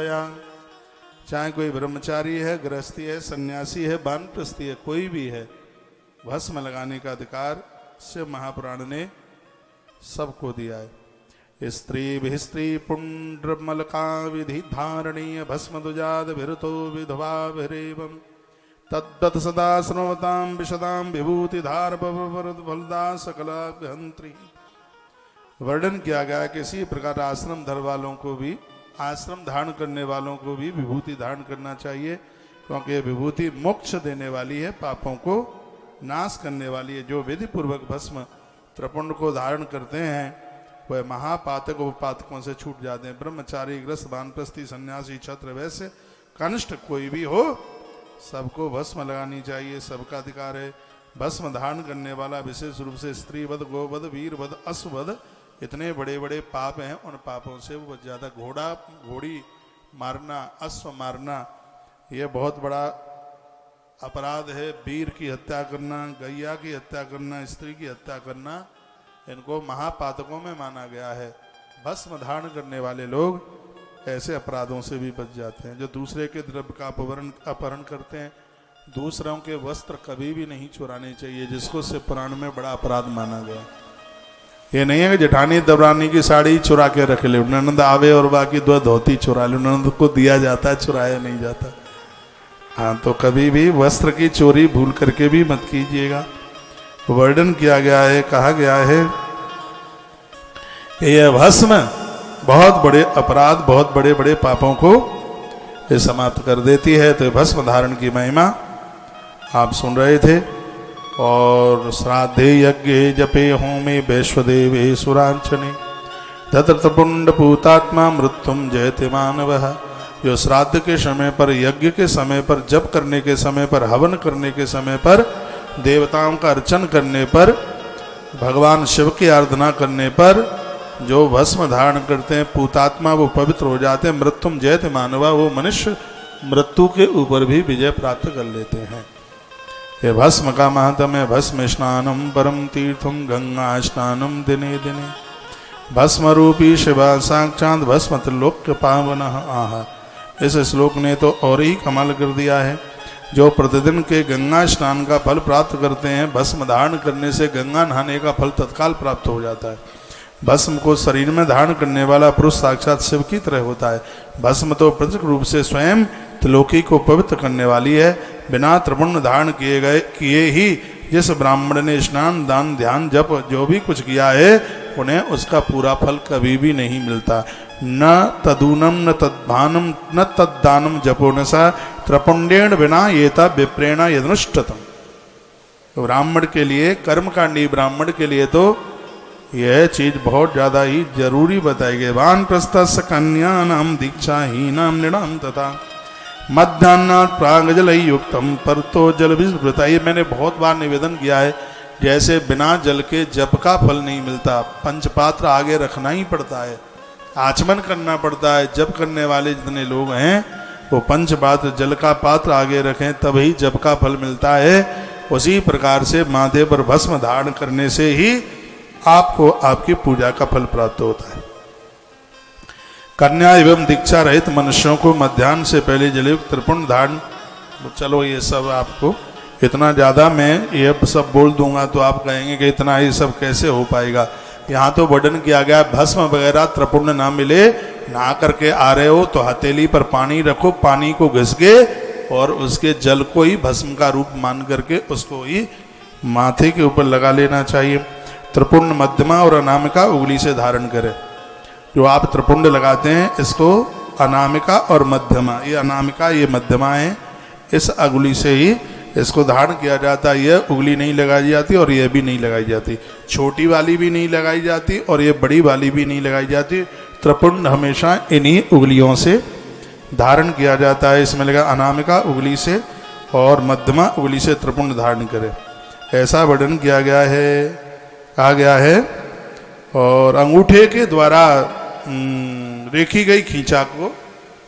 चाहे कोई ब्रह्मचारी है, गृहस्थी है, सन्यासी है, वानप्रस्थी है, कोई भी है, भस्म लगाने का अधिकार शिव महापुराण ने सबको दिया है। स्त्री स्त्री पुंड्रमलका विधि धारणीय भस्म दुजाद भिरतो विधवा भिरेवम तद्दत सदा स्नोताम विशदाम विभूति धार फलदा सकलाभ्यंत्री। वर्णन किया गया कि इसी प्रकार आश्रम धर वालों को भी, आश्रम धारण करने वालों को भी विभूति धारण करना चाहिए, क्योंकि ये विभूति मोक्ष देने वाली है, पापों को नाश करने वाली है। जो विधि पूर्वक भस्म त्रिपुंड को धारण करते हैं वह महापातक उपातकों से छूट जाते हैं। ब्रह्मचारी, ग्रस्त, वानप्रस्थी, सन्यासी, छत्र, वैश्य, कनिष्ठ कोई भी हो, सबको भस्म लगानी चाहिए, सबका अधिकार है। भस्म धारण करने वाला विशेष रूप से स्त्रीवध, गोवध, वीरवध, अश्ववध, इतने बड़े बड़े पाप हैं, उन पापों से वो ज्यादा घोड़ी मारना, अश्व मारना, ये बहुत बड़ा अपराध है। वीर की हत्या करना, गैया की हत्या करना, स्त्री की हत्या करना, इनको महापातकों में माना गया है। भस्म धारण करने वाले लोग ऐसे अपराधों से भी बच जाते हैं। जो दूसरे के द्रव्य का अपहरण करते हैं, दूसरों के वस्त्र कभी भी नहीं चुराने चाहिए, जिसको शिव पुराण में बड़ा अपराध माना गया। ये नहीं है कि जेठानी दबरानी की साड़ी चुरा के रख ले, ननद आवे और बाकी दो धोती चुरा ले, ननद को दिया जाता है, चुराया नहीं जाता। हाँ, तो कभी भी वस्त्र की चोरी भूल करके भी मत कीजिएगा। वर्णन किया गया है, कहा गया है कि यह भस्म बहुत बड़े अपराध, बहुत बड़े बड़े पापों को ये समाप्त कर देती है। तो भस्म धारण की महिमा आप सुन रहे थे। और श्राद्धे यज्ञ जपे होमे वैश्वदेवे सुरांचने धतृतपुंड पूतात्मा मृत्युम जयते मानवः। जो श्राद्ध के समय पर, यज्ञ के समय पर, जप करने के समय पर, हवन करने के समय पर, देवताओं का अर्चन करने पर, भगवान शिव की आराधना करने पर जो भस्म धारण करते हैं, पूतात्मा वो पवित्र हो जाते हैं। मृत्युम जयते मानवा, वो मनुष्य मृत्यु के ऊपर भी विजय प्राप्त कर लेते हैं। ये भस्म का महत्म है। भस्म स्नानम परम तीर्थम गंगा स्नानम दिने दिने। भस्म रूपी शिवा साक्षात भस्म त्रिलोक्य पावन आहा। इस श्लोक ने तो और ही कमाल कर दिया है। जो प्रतिदिन के गंगा स्नान का फल प्राप्त करते हैं, भस्म धारण करने से गंगा नहाने का फल तत्काल प्राप्त हो जाता है। भस्म को शरीर में धारण करने वाला पुरुष साक्षात शिव की तरह होता है। भस्म तो प्रत्यक्ष रूप से स्वयं त्रिलोकी को पवित्र करने वाली है। बिना त्रिपुंड धारण किए ही जिस ब्राह्मण ने स्नान, दान, ध्यान, जप जो भी कुछ किया है, उन्हें उसका पूरा फल कभी भी नहीं मिलता। न तदूनम न तद्भानम न तद्दानम जपो न सा त्रिपुंडेन बिना येता विप्रेण यदनुष्ठतम। ब्राह्मण के लिए, कर्मकांडी ब्राह्मण के लिए तो यह चीज बहुत ज्यादा ही जरूरी बताई गई। वानप्रस्थस्य कन्यानाम दीक्षाहीनाम नृणाम तथा मध्याह्नात् प्राग जल युक्तम परतो जल विस्मृता। ये मैंने बहुत बार निवेदन किया है। जैसे बिना जल के जप का फल नहीं मिलता, पंचपात्र आगे रखना ही पड़ता है, आचमन करना पड़ता है। जप करने वाले जितने लोग हैं वो पंचपात्र, जल का पात्र आगे रखें, तभी जप का फल मिलता है। उसी प्रकार से माथे पर भस्म धारण करने से ही आपको आपकी पूजा का फल प्राप्त होता है। कन्या एवं दीक्षा रहित मनुष्यों को मध्याह्न से पहले जलयुक्त त्रिपुंड धारण, चलो ये सब आपको इतना ज़्यादा मैं ये सब बोल दूंगा तो आप कहेंगे कि इतना ये सब कैसे हो पाएगा। यहाँ तो वर्णन किया गया, भस्म वगैरह त्रिपुंड ना मिले, नहा करके आ रहे हो तो हथेली पर पानी रखो, पानी को घिसके और उसके जल को ही भस्म का रूप मान करके उसको ही माथे के ऊपर लगा लेना चाहिए। त्रिपुंड मध्यमा और अनामिका उंगली से धारण करें। जो आप त्रिपुंड लगाते हैं इसको अनामिका और मध्यमा, ये अनामिका ये मध्यमा है, इस उंगली से ही इसको धारण किया जाता है। यह उंगली नहीं लगाई जाती और यह भी नहीं लगाई जाती, छोटी वाली भी नहीं लगाई जाती और ये बड़ी वाली भी नहीं लगाई जाती। त्रिपुंड हमेशा इन्हीं उंगलियों से धारण किया जाता है। इसमें लगा अनामिका उंगली से और मध्यमा उंगली से त्रिपुंड धारण करें, ऐसा वर्णन किया गया है, कहा गया है। और अंगूठे के द्वारा रेखी गई खींचा को,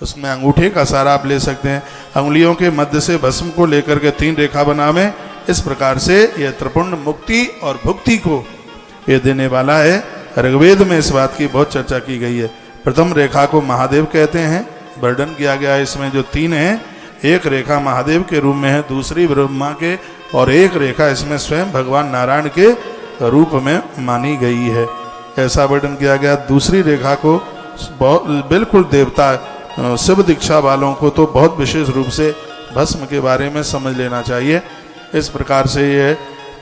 उसमें अंगूठे का सहारा आप ले सकते हैं। अंगुलियों के मध्य से भस्म को लेकर के 3 रेखा बनावे। इस प्रकार से यह त्रिपुंड मुक्ति और भुक्ति को ये देने वाला है। ऋग्वेद में इस बात की बहुत चर्चा की गई है। प्रथम रेखा को महादेव कहते हैं, वर्णन किया गया है। इसमें जो 3 हैं, एक रेखा महादेव के रूप में है, दूसरी ब्रह्मा के, और एक रेखा इसमें स्वयं भगवान नारायण के रूप में मानी गई है, ऐसा वर्णन किया गया। दूसरी रेखा को बिल्कुल देवता शिव दीक्षा वालों को तो बहुत विशेष रूप से भस्म के बारे में समझ लेना चाहिए। इस प्रकार से ये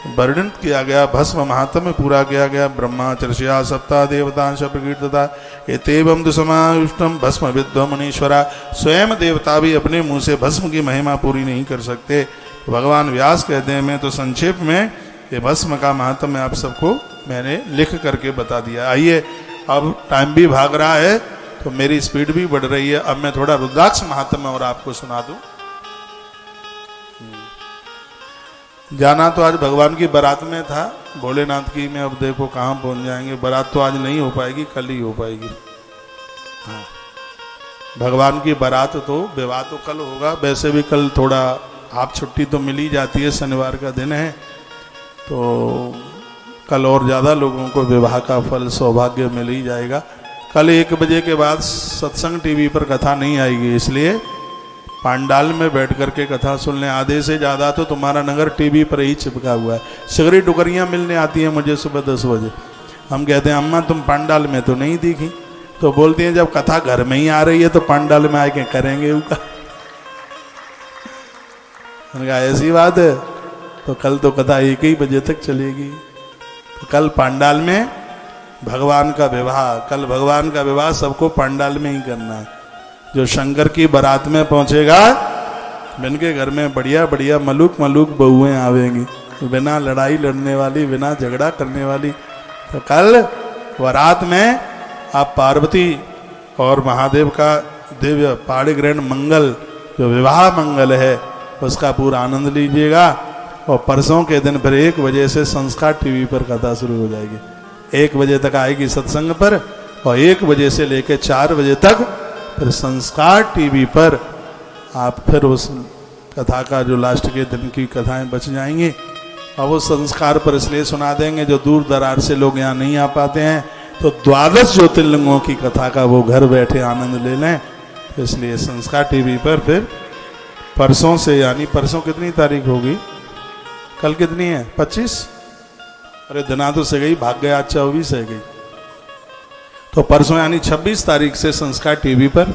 वर्णन किया गया, भस्म महात्म्य पूरा किया गया। ब्रह्मा चर्षया सप्ताह देवतांश प्रकीर्तता एतेवं दुसमायुष्टम भस्म विद्व मुनीश्वरा। स्वयं देवता भी अपने मुंह से भस्म की महिमा पूरी नहीं कर सकते। भगवान व्यास कहते हैं, मैं तो संक्षेप में ये भस्म का महात्म्य आप सबको मैंने लिख करके बता दिया। आइए, अब टाइम भी भाग रहा है तो मेरी स्पीड भी बढ़ रही है। अब मैं थोड़ा रुद्राक्ष महात्म्य और आपको सुना दूं। जाना तो आज भगवान की बारात में था, भोलेनाथ की में, अब देखो कहाँ पहुंच जाएंगे। बारात तो आज नहीं हो पाएगी, कल ही हो पाएगी। हाँ, भगवान की बारात तो, विवाह तो कल होगा। वैसे भी कल थोड़ा हाफ छुट्टी तो मिल ही जाती है, शनिवार का दिन है, तो कल और ज़्यादा लोगों को विवाह का फल सौभाग्य मिल ही जाएगा। कल 1 बजे के बाद सत्संग टीवी पर कथा नहीं आएगी, इसलिए पांडाल में बैठ करके कथा सुन लें। आधे से ज़्यादा तो तुम्हारा नगर टीवी पर ही चिपका हुआ है। सिगरी टुकरियाँ मिलने आती हैं मुझे सुबह 10 बजे। हम कहते हैं, अम्मा तुम पांडाल में तो नहीं दिखी। तो बोलती हैं, जब कथा घर में ही आ रही है तो पांडाल में आके करेंगे उनका। ऐसी बात है, तो कल तो कथा 1 ही बजे तक चलेगी। तो कल पांडाल में भगवान का विवाह, कल भगवान का विवाह सबको पांडाल में ही करना है। जो शंकर की बारात में पहुंचेगा, इनके घर में बढ़िया बढ़िया मलूक मलूक बहुएं आवेंगी, बिना लड़ाई लड़ने वाली, बिना झगड़ा करने वाली। तो कल बारात में आप पार्वती और महादेव का दिव्य पाणिग्रहण मंगल, जो विवाह मंगल है, उसका पूरा आनंद लीजिएगा। और परसों के दिन फिर 1 बजे से संस्कार टीवी पर कथा शुरू हो जाएगी। 1 बजे तक आएगी सत्संग पर, और 1 बजे से लेकर 4 बजे तक फिर संस्कार टीवी पर आप फिर उस कथा का, जो लास्ट के दिन की कथाएं बच जाएंगी, और वो संस्कार पर इसलिए सुना देंगे जो दूर दरार से लोग यहाँ नहीं आ पाते हैं, तो 12 ज्योतिर्लिंगों की कथा का वो घर बैठे आनंद ले लें। इसलिए संस्कार टीवी पर फिर परसों से, यानी परसों कितनी तारीख होगी, कल कितनी है, 25? अरे दिना तो से गई, भाग गया, 24 है गई। तो परसों यानी 26 तारीख से संस्कार टीवी पर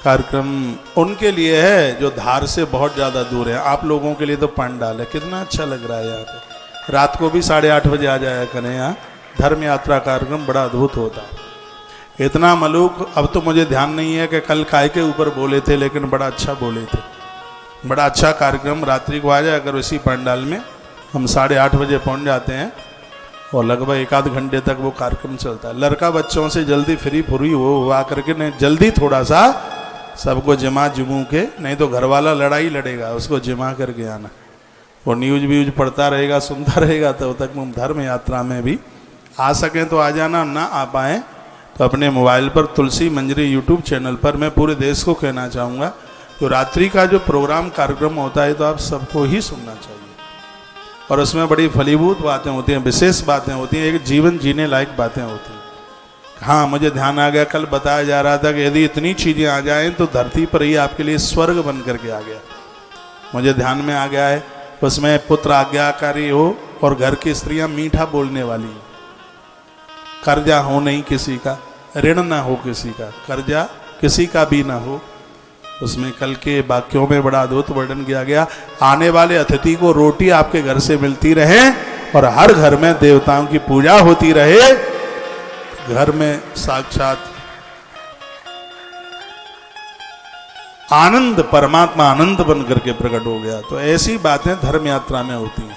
कार्यक्रम उनके लिए है जो धार से बहुत ज़्यादा दूर है। आप लोगों के लिए तो पांडाल है, कितना अच्छा लग रहा है यहाँ पे। रात को भी 8:30 बजे आ जाया करें, यहाँ धर्म यात्रा कार्यक्रम बड़ा अद्भुत होता है। इतना मलूक, अब तो मुझे ध्यान नहीं है कि कल काय के ऊपर बोले थे, लेकिन बड़ा अच्छा बोले थे। बड़ा अच्छा कार्यक्रम रात्रि को आ जाए अगर इसी पंडाल में। हम 8:30 बजे पहुंच जाते हैं और लगभग 1 आध घंटे तक वो कार्यक्रम चलता है। लड़का बच्चों से जल्दी फ्री फुरी वो हुआ करके, नहीं जल्दी थोड़ा सा सबको जमा जुमू के, नहीं तो घर वाला लड़ाई लड़ेगा, उसको जमा करके आना। वो न्यूज व्यूज पढ़ता रहेगा, सुनता रहेगा, तब तक हम धर्म यात्रा में भी आ सकें तो आ जाना, ना आ पाएँ तो अपने मोबाइल पर तुलसी मंजरी यूट्यूब चैनल पर, मैं पूरे देश को कहना चाहूँगा, तो रात्रि का जो प्रोग्राम कार्यक्रम होता है तो आप सबको ही सुनना चाहिए। और उसमें बड़ी फलीभूत बातें होती हैं, विशेष बातें होती हैं, एक जीवन जीने लायक बातें होती हैं। हाँ, मुझे ध्यान आ गया, कल बताया जा रहा था कि यदि इतनी चीज़ें आ जाएं तो धरती पर ही आपके लिए स्वर्ग बन करके आ गया। मुझे ध्यान में आ गया है, उसमें पुत्र आज्ञाकारी हो और घर की स्त्रियां मीठा बोलने वाली, कर्जा हो नहीं किसी का, ऋण ना हो किसी का, कर्जा किसी का भी ना हो। उसमें कल के वाक्यों में बड़ा अद्भुत वर्णन किया गया। आने वाले अतिथि को रोटी आपके घर से मिलती रहे और हर घर में देवताओं की पूजा होती रहे, घर में साक्षात आनंद, परमात्मा आनंद बन करके प्रकट हो गया। तो ऐसी बातें धर्म यात्रा में होती हैं।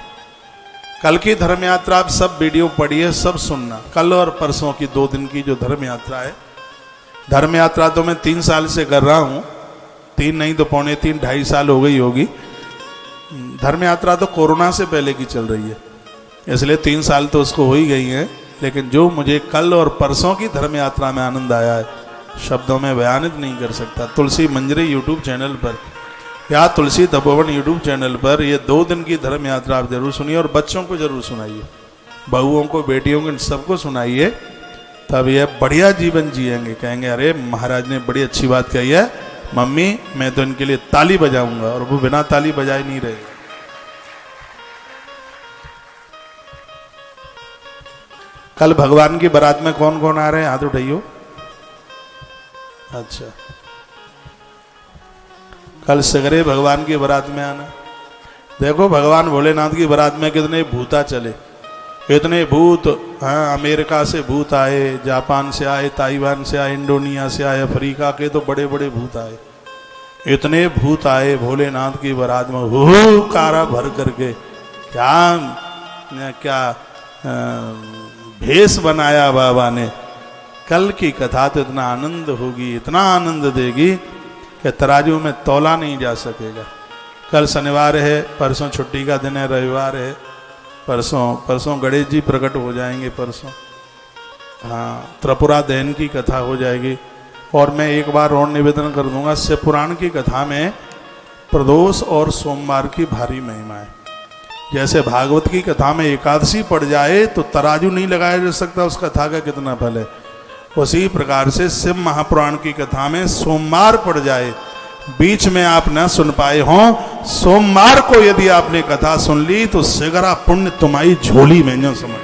कल की धर्म यात्रा आप सब वीडियो पढ़िए, सब सुनना। कल और परसों की 2 दिन की जो धर्म यात्रा है, धर्म यात्रा तो मैं 3 साल से कर रहा हूँ, 3 नहीं तो 3.25 2.5 साल हो गई होगी। धर्म यात्रा तो कोरोना से पहले की चल रही है, इसलिए 3 साल तो उसको हो ही गई हैं। लेकिन जो मुझे कल और परसों की धर्म यात्रा में आनंद आया है, शब्दों में बयानित नहीं कर सकता। तुलसी मंजरी यूट्यूब चैनल पर या तुलसी तपोवन यूट्यूब चैनल पर ये 2 दिन की धर्म यात्रा आप जरूर सुनिए और बच्चों को जरूर सुनाइए, बहुओं को, बेटियों को, सबको सुनाइए। तब ये बढ़िया जीवन जिएंगे, कहेंगे अरे महाराज ने बड़ी अच्छी बात कही है, मम्मी मैं तो इनके लिए ताली बजाऊंगा, और वो बिना ताली बजाए नहीं रहेगा। कल भगवान की बारात में कौन कौन आ रहे हैं, हाथ उठाइयो। अच्छा, कल सगरे भगवान की बारात में आना। देखो भगवान भोलेनाथ की बारात में कितने भूता चले, इतने भूत। हाँ, अमेरिका से भूत आए, जापान से आए, ताइवान से आए, इंडोनेशिया से आए, अफ्रीका के तो बड़े बड़े भूत आए। इतने भूत आए भोलेनाथ की बारात में, हो कारा भर करके, क्या क्या भेष बनाया बाबा ने। कल की कथा तो इतना आनंद होगी, इतना आनंद देगी कि तराजू में तौला नहीं जा सकेगा। कल शनिवार है, परसों छुट्टी का दिन है, रविवार है, परसों गणेश जी प्रकट हो जाएंगे, परसों हाँ त्रिपुरा दहन की कथा हो जाएगी। और मैं एक बार और निवेदन कर दूंगा, शिव पुराण की कथा में प्रदोष और सोमवार की भारी महिमा है। जैसे भागवत की कथा में एकादशी पड़ जाए तो तराजू नहीं लगाया जा सकता उस कथा का कितना फल है, उसी प्रकार से शिव महापुराण की कथा में सोमवार पड़ जाए, बीच में आप न सुन पाए हों, सोमवार को यदि आपने कथा सुन ली तो सिगरा पुण्य तुम्हारी झोली में, जो समझ लो।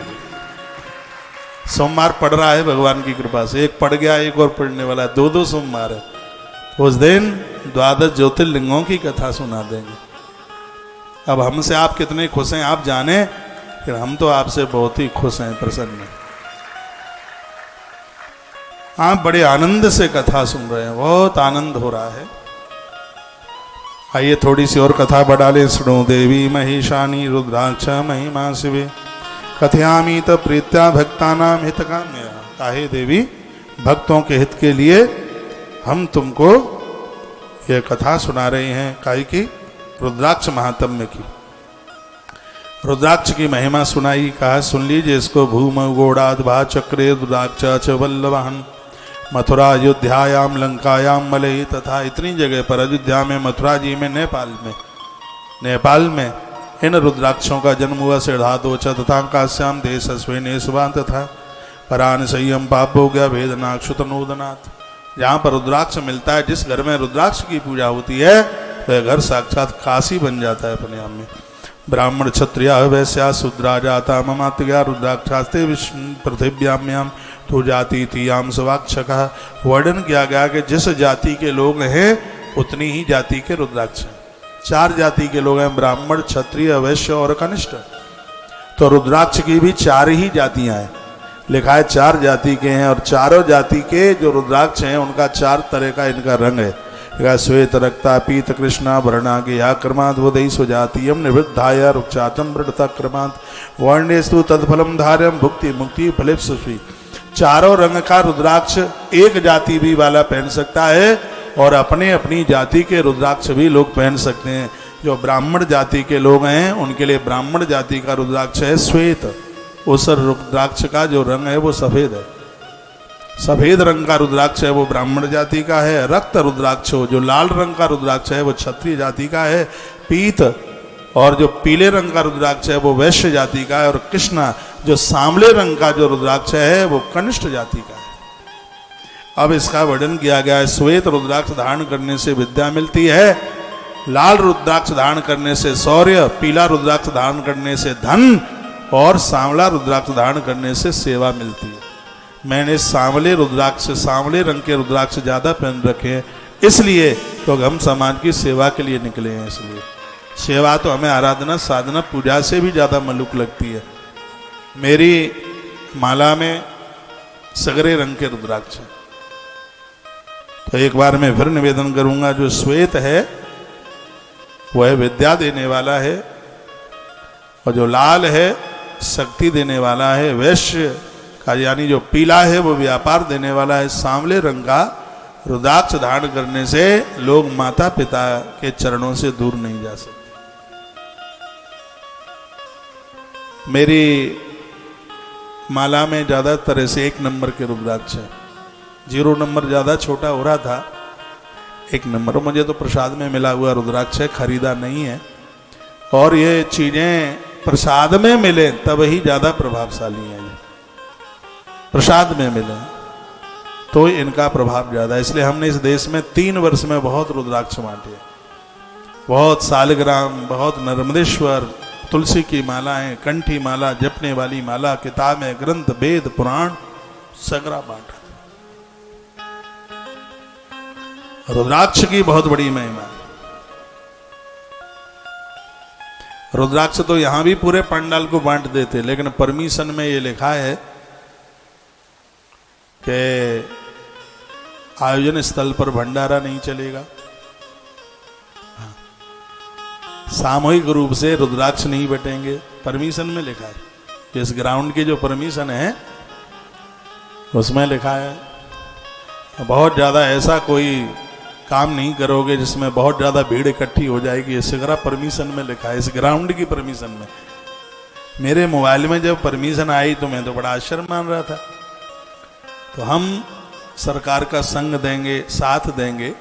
सोमवार पड़ रहा है भगवान की कृपा से, एक पड़ गया, एक और पढ़ने वाला है, दो सोमवार है। उस दिन द्वादश ज्योतिर्लिंगों की कथा सुना देंगे। अब हमसे आप कितने खुश हैं आप जाने, फिर हम तो आपसे बहुत ही खुश हैं, प्रसन्न हैं। आप बड़े आनंद से कथा सुन रहे हैं, बहुत आनंद हो रहा है। आइए थोड़ी सी और कथा बढ़ा ले। शृणु देवी महिषानी रुद्राक्ष महिमा शिवे कथयामी त प्रीत्या भक्तानाम हित काम्य। काहे देवी, भक्तों के हित के लिए हम तुमको ये कथा सुना रहे हैं। काहे की? रुद्राक्ष महात्म्य की, रुद्राक्ष की महिमा सुनाई। कहा सुन लीजिए इसको। भूम गोड़ाद भा चक्रे रुद्राक्ष च वल्लभहन मथुरा अयोध्यायाम लंकायाम मलई। तथा इतनी जगह पर, अयोध्या में, मथुरा जी में, नेपाल में इन रुद्राक्षों का जन्म हुआ। सिद्धादोच तथा काश्याम देश स्वेनेशवान तथा परान संयम पाप हो गया भेदनाक्षुत नूदनाथ। जहाँ पर रुद्राक्ष मिलता है, जिस घर में रुद्राक्ष की पूजा होती है, वह घर साक्षात काशी बन जाता है अपने आप में। ब्राह्मण क्षत्रिय वैश्या शूद्रा जाता ममात्या रुद्राक्षास्ते विष्णु पृथिव्याम्याम तो जाति थीयाम सवाक्षक। वर्णन किया गया कि जिस जाति के लोग हैं उतनी ही जाति के रुद्राक्ष हैं। 4 जाति के लोग हैं, ब्राह्मण क्षत्रिय वैश्य और कनिष्ठ। तो रुद्राक्ष की भी 4 ही जातियां हैं। लिखा है 4 जाति के हैं, और चारों जाति के जो रुद्राक्ष हैं उनका 4 तरह का इनका रंग है। श्वेत रक्ता पीत कृष्णा वर्णाज्ञया क्रमात् वोदई सुजातीयम निवृद्धाय रुक्षातम वृद्धता क्रमात् वर्णेस्तु तत्फलम धार्यम भुक्ति मुक्ति फलिप्सुषी। चारों रंग का रुद्राक्ष एक जाति भी वाला पहन सकता है, और अपने अपनी जाति के रुद्राक्ष भी लोग पहन सकते हैं। जो ब्राह्मण जाति के लोग हैं उनके लिए ब्राह्मण जाति का रुद्राक्ष है श्वेत। उस रुद्राक्ष का जो रंग है वो सफेद है। सफेद रंग का रुद्राक्ष है वो ब्राह्मण जाति का है। रक्त रुद्राक्ष हो, जो लाल रंग का रुद्राक्ष है वो क्षत्रिय जाति का है। पीत और जो पीले रंग का रुद्राक्ष है वो वैश्य जाति का है। और कृष्णा जो सांवले रंग का जो रुद्राक्ष है वो कनिष्ठ जाति का है। अब इसका वर्णन किया गया है। श्वेत रुद्राक्ष धारण करने से विद्या मिलती है, लाल रुद्राक्ष धारण करने से शौर्य, पीला रुद्राक्ष धारण करने से धन, और सांवला रुद्राक्ष धारण करने से सेवा मिलती है। मैंने सांवले रुद्राक्ष, सांवले रंग के रुद्राक्ष ज्यादा पहन रखे हैं, इसलिए क्योंकि हम समाज की सेवा के लिए निकले हैं। इसलिए सेवा तो हमें आराधना साधना पूजा से भी ज्यादा मलुक लगती है। मेरी माला में सगरे रंग के रुद्राक्ष हैं। तो एक बार मैं फिर निवेदन करूंगा, जो श्वेत है वह विद्या देने वाला है, और जो लाल है शक्ति देने वाला है। वैश्य का यानी जो पीला है वो व्यापार देने वाला है। सांवले रंग का रुद्राक्ष धारण करने से लोग माता पिता के चरणों से दूर नहीं जा सकते। मेरी माला में ज्यादातर ऐसे 1 नंबर के रुद्राक्ष है। 0 नंबर ज्यादा छोटा हो रहा था, 1 नंबर मुझे तो प्रसाद में मिला हुआ रुद्राक्ष है, खरीदा नहीं है। और ये चीजें प्रसाद में मिले तब ही ज्यादा प्रभावशाली है। प्रसाद में मिले तो इनका प्रभाव ज्यादा है। इसलिए हमने इस देश में 3 वर्ष में बहुत रुद्राक्ष बांटे, बहुत सालग्राम, बहुत नर्मदेश्वर, तुलसी की मालाएं, कंठी माला, जपने वाली माला, किताबें, ग्रंथ, वेद, पुराण सगरा बांटा। रुद्राक्ष की बहुत बड़ी महिमा। रुद्राक्ष तो यहां भी पूरे पंडाल को बांट देते, लेकिन परमिशन में ये लिखा है कि आयोजन स्थल पर भंडारा नहीं चलेगा, सामूहिक रूप से रुद्राक्ष नहीं बटेंगे, परमिशन में लिखा है। इस ग्राउंड की जो परमिशन है उसमें लिखा है। बहुत ज्यादा ऐसा कोई काम नहीं करोगे जिसमें बहुत ज्यादा भीड़ इकट्ठी हो जाएगी, इस सगरा परमिशन में लिखा है, इस ग्राउंड की परमिशन में। मेरे मोबाइल में जब परमिशन आई तो मैं तो बड़ा आश्चर्य मान रहा था। तो हम सरकार का संग देंगे, साथ देंगे,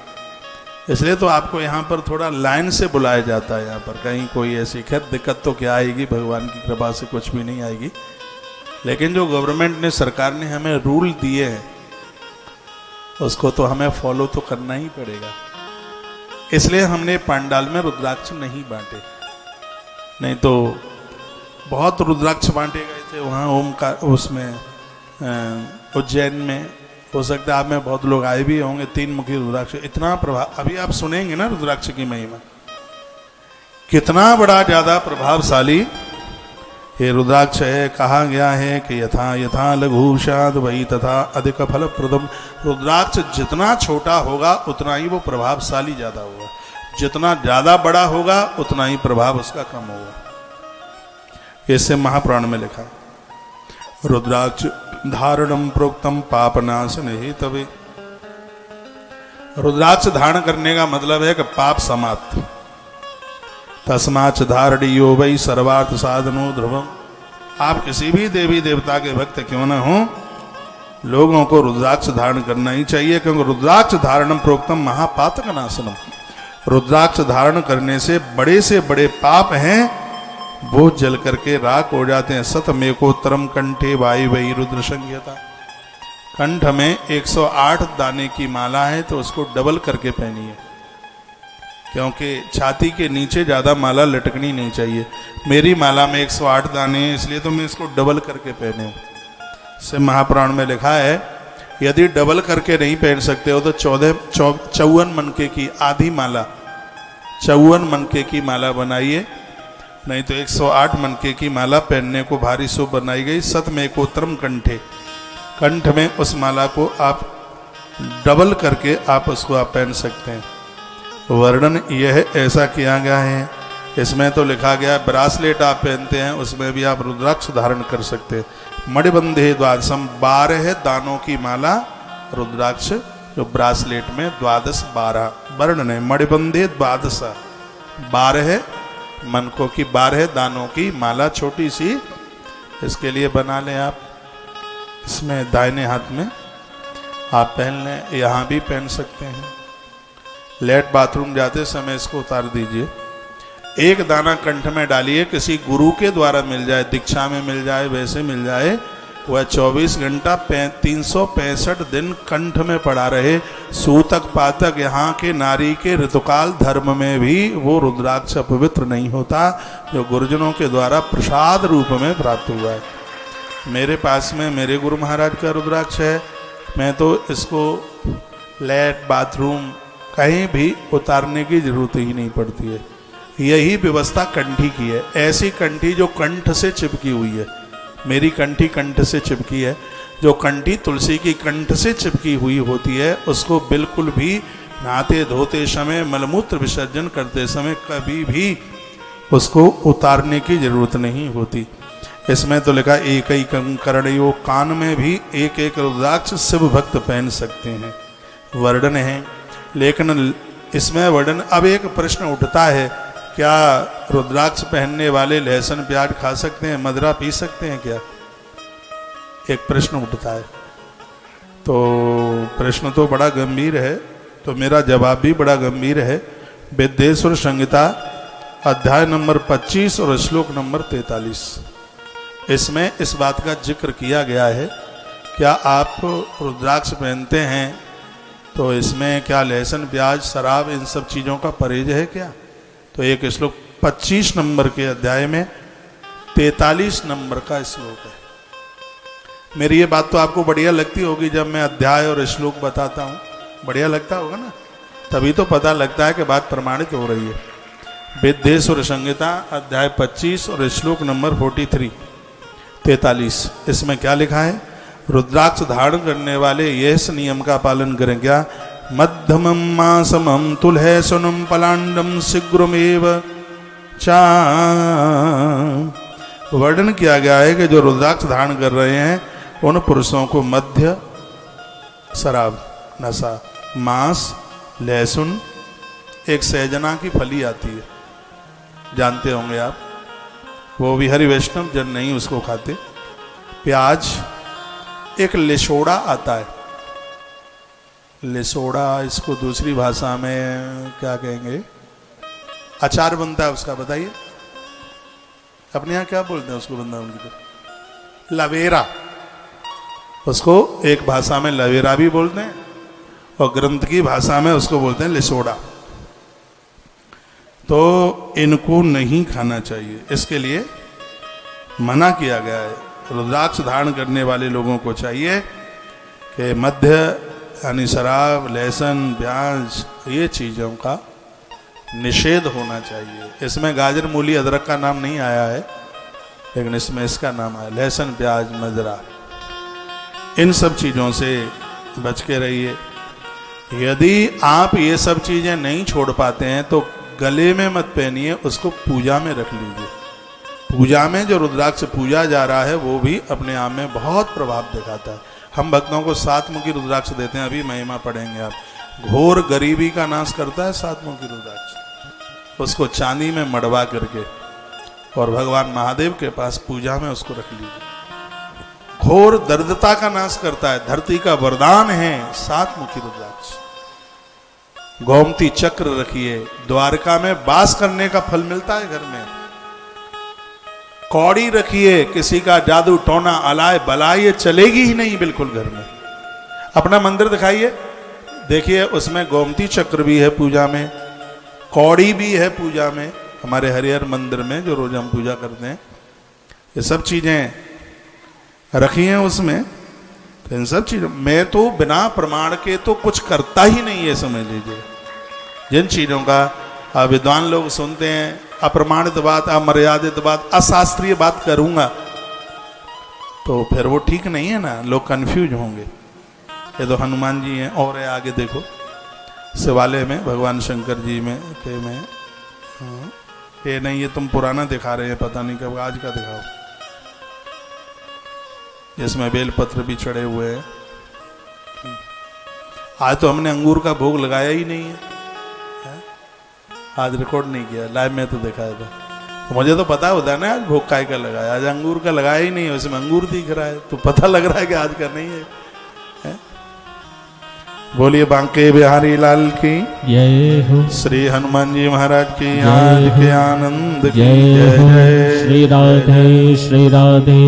इसलिए तो आपको यहाँ पर थोड़ा लाइन से बुलाया जाता है। यहाँ पर कहीं कोई ऐसी खैर दिक्कत तो क्या आएगी, भगवान की कृपा से कुछ भी नहीं आएगी, लेकिन जो गवर्नमेंट ने, सरकार ने हमें रूल दिए हैं उसको तो हमें फॉलो तो करना ही पड़ेगा। इसलिए हमने पंडाल में रुद्राक्ष नहीं बांटे, नहीं तो बहुत रुद्राक्ष बांटे गए थे वहाँ ओमकार, उसमें उज्जैन में। हो सकता है आप में बहुत लोग आए भी होंगे। 3 मुखी रुद्राक्ष, इतना प्रभाव, अभी आप सुनेंगे ना रुद्राक्ष की महिमा, कितना बड़ा ज्यादा प्रभावशाली ये रुद्राक्ष है। कहा गया है कि यथा यथा लघुषाद वही तथा अधिक फल प्रदम। रुद्राक्ष जितना छोटा होगा उतना ही वो प्रभावशाली ज्यादा होगा, जितना ज्यादा बड़ा होगा उतना ही प्रभाव उसका कम होगा। इससे महापुराण में लिखा है, रुद्राक्ष धारणम प्रोक्तम पापनाशन हेतवे। रुद्राक्ष धारण करने का मतलब है कि पाप समाप्त। तस्माच धारणीयो वै सर्वार्थ साधनो ध्रुवम। आप किसी भी देवी देवता के भक्त क्यों न हो, लोगों को रुद्राक्ष धारण करना ही चाहिए, क्योंकि रुद्राक्ष धारणम प्रोक्तम महापातक नाशनम। रुद्राक्ष धारण करने से बड़े पाप हैं वो जल करके राख हो जाते हैं। सतमेकोत्तरम कंठे वायु वही रुद्र संज्ञता। कंठ में 108 दाने की माला है तो उसको डबल करके पहनिए, क्योंकि छाती के नीचे ज्यादा माला लटकनी नहीं चाहिए। मेरी माला में 108 दाने हैं, इसलिए तो मैं इसको डबल करके पहने हूं। से महापुराण में लिखा है, यदि डबल करके नहीं पहन सकते हो तो 54 मनके की आधी माला, 54 मनके की माला बनाइए, नहीं तो 108 मनके की माला पहनने को भारी शुभ बनाई गई। सतमेकोत्तरम कंठे, कंठ में उस माला को आप डबल करके आप उसको आप पहन सकते हैं। वर्णन यह ऐसा किया गया है, इसमें तो लिखा गया ब्रासलेट आप पहनते हैं उसमें भी आप रुद्राक्ष धारण कर सकते हैं। मणिबंधे द्वादशम, 12 दानों की माला रुद्राक्ष जो ब्रासलेट में 12 वर्णन है। मणिबंधे द्वादश, 12 मनकों की 12 दानों की माला छोटी सी, इसके लिए बना लें आप। इसमें दाहिने हाथ में आप पहन लें, यहाँ भी पहन सकते हैं। लेट बाथरूम जाते समय इसको उतार दीजिए। एक दाना कंठ में डालिए, किसी गुरु के द्वारा मिल जाए, दीक्षा में मिल जाए, वैसे मिल जाए, वह 24 घंटा 365 दिन कंठ में पड़ा रहे। सूतक पातक यहाँ के नारी के ऋतुकाल धर्म में भी वो रुद्राक्ष अपवित्र नहीं होता, जो गुरुजनों के द्वारा प्रसाद रूप में प्राप्त हुआ है। मेरे पास में मेरे गुरु महाराज का रुद्राक्ष है, मैं तो इसको लेट बाथरूम कहीं भी उतारने की जरूरत ही नहीं पड़ती है। यही व्यवस्था कंठी की है, ऐसी कंठी जो कंठ से चिपकी हुई है। मेरी कंठी कंठ से चिपकी है। जो कंठी तुलसी की कंठ से चिपकी हुई होती है उसको बिल्कुल भी नहाते धोते समय, मलमूत्र विसर्जन करते समय कभी भी उसको उतारने की जरूरत नहीं होती। इसमें तो लिखा एक ही कर्णयो, कान में भी एक एक रुद्राक्ष शिव भक्त पहन सकते हैं, वर्णन है। लेकिन इसमें वर्णन, अब एक प्रश्न उठता है, क्या रुद्राक्ष पहनने वाले लहसुन प्याज खा सकते हैं, मदिरा पी सकते हैं क्या? एक प्रश्न उठता है। तो प्रश्न तो बड़ा गंभीर है, तो मेरा जवाब भी बड़ा गंभीर है। विद्येश्वर संहिता अध्याय नंबर 25 और श्लोक नंबर 43, इसमें इस बात का जिक्र किया गया है क्या आप रुद्राक्ष पहनते हैं तो इसमें क्या लहसुन प्याज शराब इन सब चीज़ों का परहेज है क्या? तो एक श्लोक 25 नंबर के अध्याय में 43 नंबर का श्लोक है। मेरी ये बात तो आपको बढ़िया लगती होगी जब मैं अध्याय और श्लोक बताता हूँ, बढ़िया लगता होगा ना, तभी तो पता लगता है कि बात प्रमाणित हो रही है। विद्येश्वर संहिता अध्याय 25 और श्लोक नंबर 43, इसमें क्या लिखा है? रुद्राक्ष धारण करने वाले यह नियम का पालन करें क्या? मध्यमम मासमम तुलहसुनम पलांडम शीघ्रमेव चा। वर्णन किया गया है कि जो रुद्राक्ष धारण कर रहे हैं उन पुरुषों को मध्य शराब, नशा, मांस, लहसुन, एक सहजना की फली आती है, जानते होंगे आप, वो भी हरि वैष्णव जन नहीं उसको खाते। प्याज, एक लिसोड़ा आता है, लिसोड़ा इसको दूसरी भाषा में क्या कहेंगे? अचार बनता है उसका, बताइए अपने यहाँ क्या बोलते हैं उसको? वृंदावन की तो लवेरा, उसको एक भाषा में लवेरा भी बोलते हैं और ग्रंथ की भाषा में उसको बोलते हैं लिसोड़ा। तो इनको नहीं खाना चाहिए, इसके लिए मना किया गया है। रुद्राक्ष धारण करने वाले लोगों को चाहिए कि मध्य यानी शराब, लहसुन, प्याज, ये चीज़ों का निषेध होना चाहिए। इसमें गाजर, मूली, अदरक का नाम नहीं आया है, लेकिन इसमें इसका नाम आया, लहसुन, प्याज, मदरा, इन सब चीज़ों से बच के रहिए। यदि आप ये सब चीज़ें नहीं छोड़ पाते हैं तो गले में मत पहनिए, उसको पूजा में रख लीजिए। पूजा में जो रुद्राक्ष पूजा जा रहा है वो भी अपने आप में बहुत प्रभाव दिखाता है। हम भक्तों को 7 मुखी रुद्राक्ष देते हैं, अभी महिमा पढ़ेंगे आप। घोर गरीबी का नाश करता है 7 मुखी रुद्राक्ष, उसको चांदी में मड़वा करके और भगवान महादेव के पास पूजा में उसको रख लीजिए। घोर दरिद्रता का नाश करता है, धरती का वरदान है 7 मुखी रुद्राक्ष। गोमती चक्र रखिए, द्वारका में वास करने का फल मिलता है घर में। कौड़ी रखिए, किसी का जादू टोना अलाय बलाय ये चलेगी ही नहीं बिल्कुल घर में। अपना मंदिर दिखाइए, देखिए उसमें गोमती चक्र भी है पूजा में, कौड़ी भी है पूजा में। हमारे हरिहर मंदिर में जो रोज हम पूजा करते हैं ये सब चीजें रखी हैं उसमें। तो इन सब चीजों मैं तो बिना प्रमाण के तो कुछ करता ही नहीं है, समझ लीजिए। जिन चीजों का विद्वान लोग सुनते हैं अप्रमाणित बात, अमर्यादित बात, अशास्त्रीय बात करूंगा तो फिर वो ठीक नहीं है ना, लोग कंफ्यूज होंगे। ये तो हनुमान जी हैं और है आगे देखो शिवालय में भगवान शंकर जी में के में ये नहीं, ये तुम पुराना दिखा रहे हैं, पता नहीं कब आज का दिखाओ। इसमें बेलपत्र भी चढ़े हुए हैं। आज तो हमने अंगूर का भोग लगाया ही नहीं है, आज रिकॉर्ड नहीं किया, लाइव में तो दिखाया था। तो मुझे तो पता होता है ना आज भोग काय का लगाया, आज अंगूर का लगाया ही नहीं है, उसमें अंगूर दिख रहा है तो पता लग रहा है कि आज का नहीं है, बोलिए बांके बिहारी लाल की जय हो, श्री हनुमान जी महाराज की आज के आनंद की जय जय। श्री राधे श्री राधे।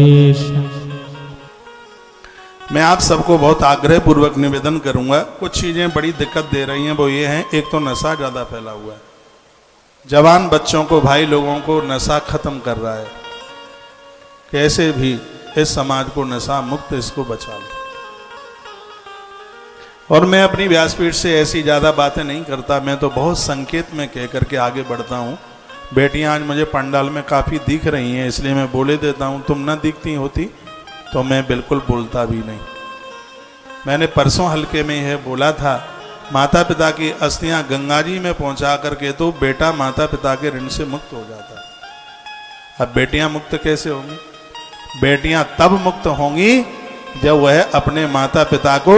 मैं आप सबको बहुत आग्रह पूर्वक निवेदन करूंगा, कुछ चीजें बड़ी दिक्कत दे रही हैं, वो ये हैं, एक तो नशा ज्यादा फैला हुआ है, जवान बच्चों को, भाई लोगों को नशा खत्म कर रहा है। कैसे भी इस समाज को नशा मुक्त इसको बचा लो। और मैं अपनी व्यासपीठ से ऐसी ज्यादा बातें नहीं करता, मैं तो बहुत संकेत में कह करके आगे बढ़ता हूँ। बेटियां आज मुझे पंडाल में काफी दिख रही हैं, इसलिए मैं बोले देता हूँ, तुम ना दिखती होती तो मैं बिल्कुल बोलता भी नहीं। मैंने परसों हल्के में यह बोला था, माता पिता की अस्थियां गंगा जी में पहुंचा करके तो बेटा माता पिता के ऋण से मुक्त हो जाता है। अब बेटियां मुक्त कैसे होंगी? बेटियां तब मुक्त होंगी जब वह अपने माता पिता को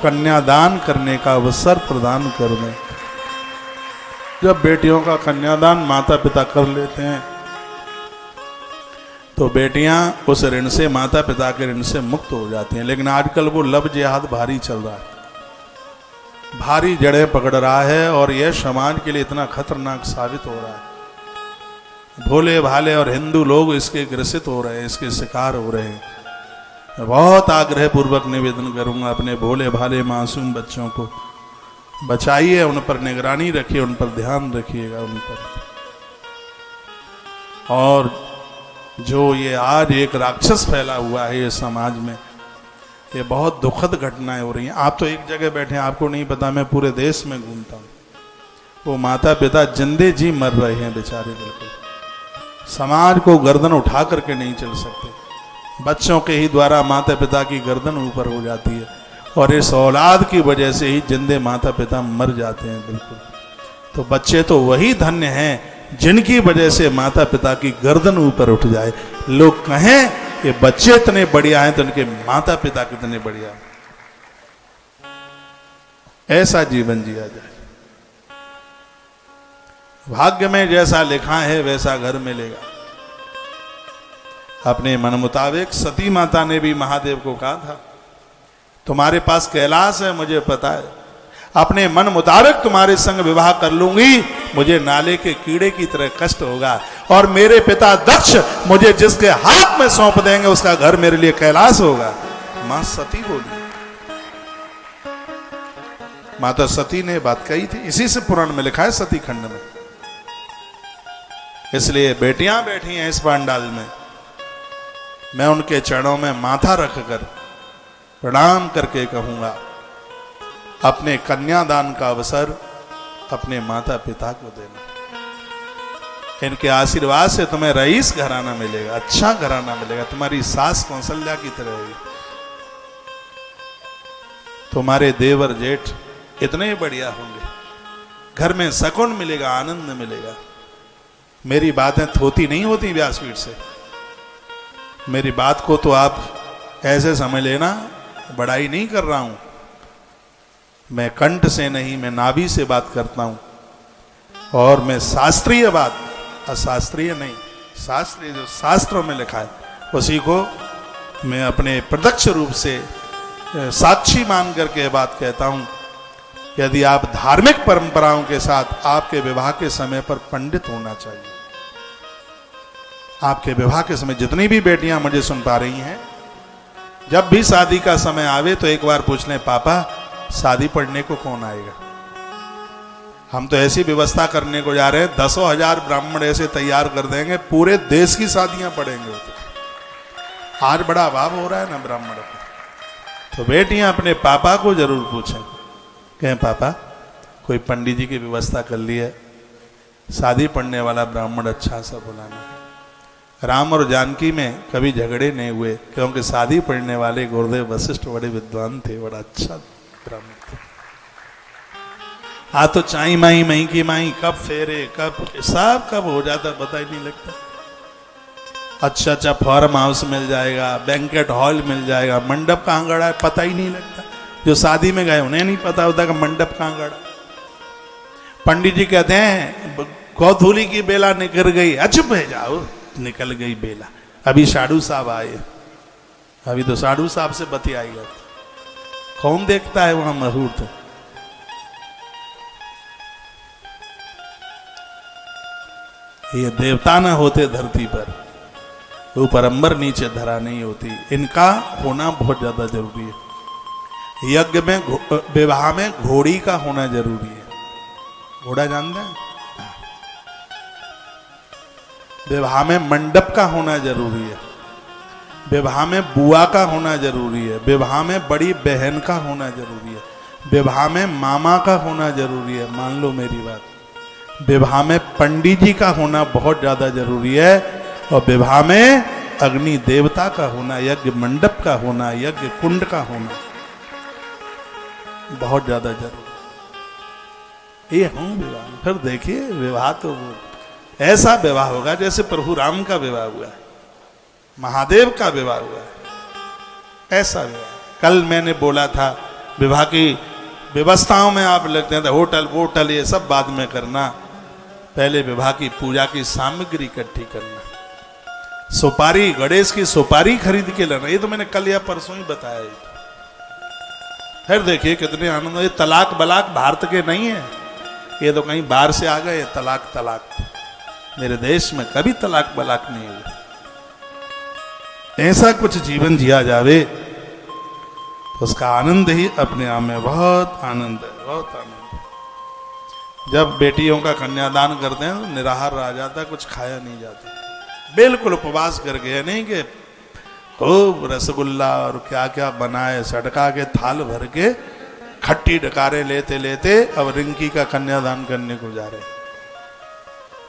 कन्यादान करने का अवसर प्रदान कर दें। जब बेटियों का कन्यादान माता पिता कर लेते हैं तो बेटियां उस ऋण से, माता पिता के ऋण से मुक्त हो जाती हैं। लेकिन आजकल वो लब जिहाद भारी चल रहा है, भारी जड़ें पकड़ रहा है और यह समाज के लिए इतना खतरनाक साबित हो रहा है। भोले भाले और हिंदू लोग इसके ग्रसित हो रहे हैं, इसके शिकार हो रहे हैं। मैं बहुत आग्रह पूर्वक निवेदन करूंगा, अपने भोले भाले मासूम बच्चों को बचाइए, उन पर निगरानी रखिए, उन पर ध्यान रखिएगा उन पर। और जो ये आज एक राक्षस फैला हुआ है ये समाज में, ये बहुत दुखद घटनाएं हो रही हैं। आप तो एक जगह बैठे हैं, आपको नहीं पता, मैं पूरे देश में घूमता हूँ। वो माता पिता जिंदे जी मर रहे हैं बेचारे, बिल्कुल समाज को गर्दन उठा करके नहीं चल सकते। बच्चों के ही द्वारा माता पिता की गर्दन ऊपर हो जाती है, और इस औलाद की वजह से ही जिंदे माता पिता मर जाते हैं। बिल्कुल, तो बच्चे तो वही धन्य हैं जिनकी वजह से माता पिता की गर्दन ऊपर उठ जाए। लोग कहें कि बच्चे इतने बढ़िया हैं तो उनके माता पिता कितने बढ़िया हैं। ऐसा जीवन जिया जाए। भाग्य में जैसा लिखा है वैसा घर मिलेगा। अपने मन मुताबिक सती माता ने भी महादेव को कहा था, तुम्हारे पास कैलाश है मुझे पता है, अपने मन मुताबिक तुम्हारे संग विवाह कर लूंगी, मुझे नाले के कीड़े की तरह कष्ट होगा, और मेरे पिता दक्ष मुझे जिसके हाथ में सौंप देंगे उसका घर मेरे लिए कैलाश होगा। मां सती बोली, माता सती ने बात कही थी, इसी से पुराण में लिखा है सती खंड में। इसलिए बेटियां बैठी हैं इस पंडाल में, मैं उनके चरणों में माथा रखकर प्रणाम करके कहूंगा, अपने कन्यादान का अवसर अपने माता पिता को देना। इनके आशीर्वाद से तुम्हें रईस घराना मिलेगा, अच्छा घराना मिलेगा, तुम्हारी सास कौशल्या की तरह होगी, तुम्हारे देवर जेठ इतने बढ़िया होंगे, घर में सकून मिलेगा, आनंद मिलेगा। मेरी बातें थोती नहीं होती व्यासपीठ से, मेरी बात को तो आप ऐसे समझ लेना, बड़ाई नहीं कर रहा हूं, मैं कंठ से नहीं, मैं नाभि से बात करता हूं, और मैं शास्त्रीय बात, अशास्त्रीय नहीं, शास्त्रीय जो शास्त्रों में लिखा है उसी को मैं अपने प्रत्यक्ष रूप से साक्षी मान करके बात कहता हूं। यदि आप धार्मिक परंपराओं के साथ आपके विवाह के समय पर पंडित होना चाहिए। आपके विवाह के समय जितनी भी बेटियां मुझे सुन पा रही हैं, जब भी शादी का समय आवे तो एक बार पूछ लें, पापा शादी पढ़ने को कौन आएगा। हम तो ऐसी व्यवस्था करने को जा रहे हैं, 10,000 ब्राह्मण ऐसे तैयार कर देंगे, पूरे देश की शादियां पढ़ेंगे। आज बड़ा अभाव हो रहा है ना ब्राह्मण को। तो बेटियां अपने पापा को जरूर पूछें, कहें पापा कोई पंडित जी की व्यवस्था कर ली है, शादी पढ़ने वाला ब्राह्मण अच्छा सा बुलाना। राम और जानकी में कभी झगड़े नहीं हुए, क्योंकि शादी पढ़ने वाले गुरुदेव वशिष्ठ बड़े विद्वान थे, बड़ा अच्छा ब्राह्मण थे। हाँ तो चाई माई मई की माई, कब फेरे कब सब कब हो जाता पता ही नहीं लगता। अच्छा अच्छा फार्म हाउस मिल जाएगा, बैंकेट हॉल मिल जाएगा, मंडप कहाँ गड़ा है पता ही नहीं लगता। जो शादी में गए उन्हें नहीं पता होता कि मंडप कहाँ गड़ा। पंडित जी कहते हैं कौथूली की बेला निकल गई, अचुप है जाओ, निकल गई बेला। अभी साधु साहब आए, अभी तो साधु साहब से बतियाएगा, कौन देखता है वहां मुहूर्त। ये देवता न होते धरती पर, ऊपर अंबर नीचे धरा नहीं होती, इनका होना बहुत ज्यादा जरूरी है। यज्ञ में विवाह में घोड़ी का होना जरूरी है। घोड़ा जानते हैं? विवाह में मंडप का होना जरूरी है, विवाह में बुआ का होना जरूरी है, विवाह में बड़ी बहन का होना जरूरी है, विवाह में मामा का होना जरूरी है। मान लो मेरी बात, विवाह में पंडित जी का होना बहुत ज्यादा जरूरी है, और विवाह में अग्नि देवता का होना, यज्ञ मंडप का होना, यज्ञ कुंड का होना बहुत ज्यादा जरूरी। ये हूं विवाह। फिर देखिए विवाह तो ऐसा विवाह होगा जैसे प्रभु राम का विवाह हुआ है, महादेव का विवाह हुआ है, ऐसा विवाह। कल मैंने बोला था विवाह की व्यवस्थाओं में आप लगते हैं होटल वोटल ये सब बाद में करना, पहले विवाह की पूजा की सामग्री इकट्ठी करना। सुपारी, गणेश की सुपारी खरीद के लाना, ये तो मैंने कल या परसों ही बताया। फिर देखिए कितने आनंद। ये तलाक बलाक भारत के नहीं है, ये तो कहीं बाहर से आ गए तलाक तलाक। मेरे देश में कभी तलाक बलाक नहीं हुआ। ऐसा कुछ जीवन जिया जावे तो उसका आनंद ही अपने आप में बहुत आनंद है, बहुत आनंद है। जब बेटियों का कन्यादान करते हैं तो निराहार रह जाता, कुछ खाया नहीं जाता, बिल्कुल उपवास करके। है नहीं कि खूब रसगुल्ला और क्या क्या बनाए सटका के थाल भर के खट्टी डकारे लेते लेते अब रिंकी का कन्यादान करने को जा रहे,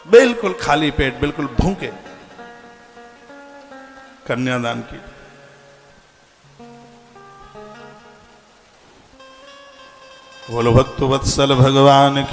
बिल्कुल खाली पेट, बिल्कुल भूखे कन्यादान की। बोलो भक्त वत्सल भगवान की।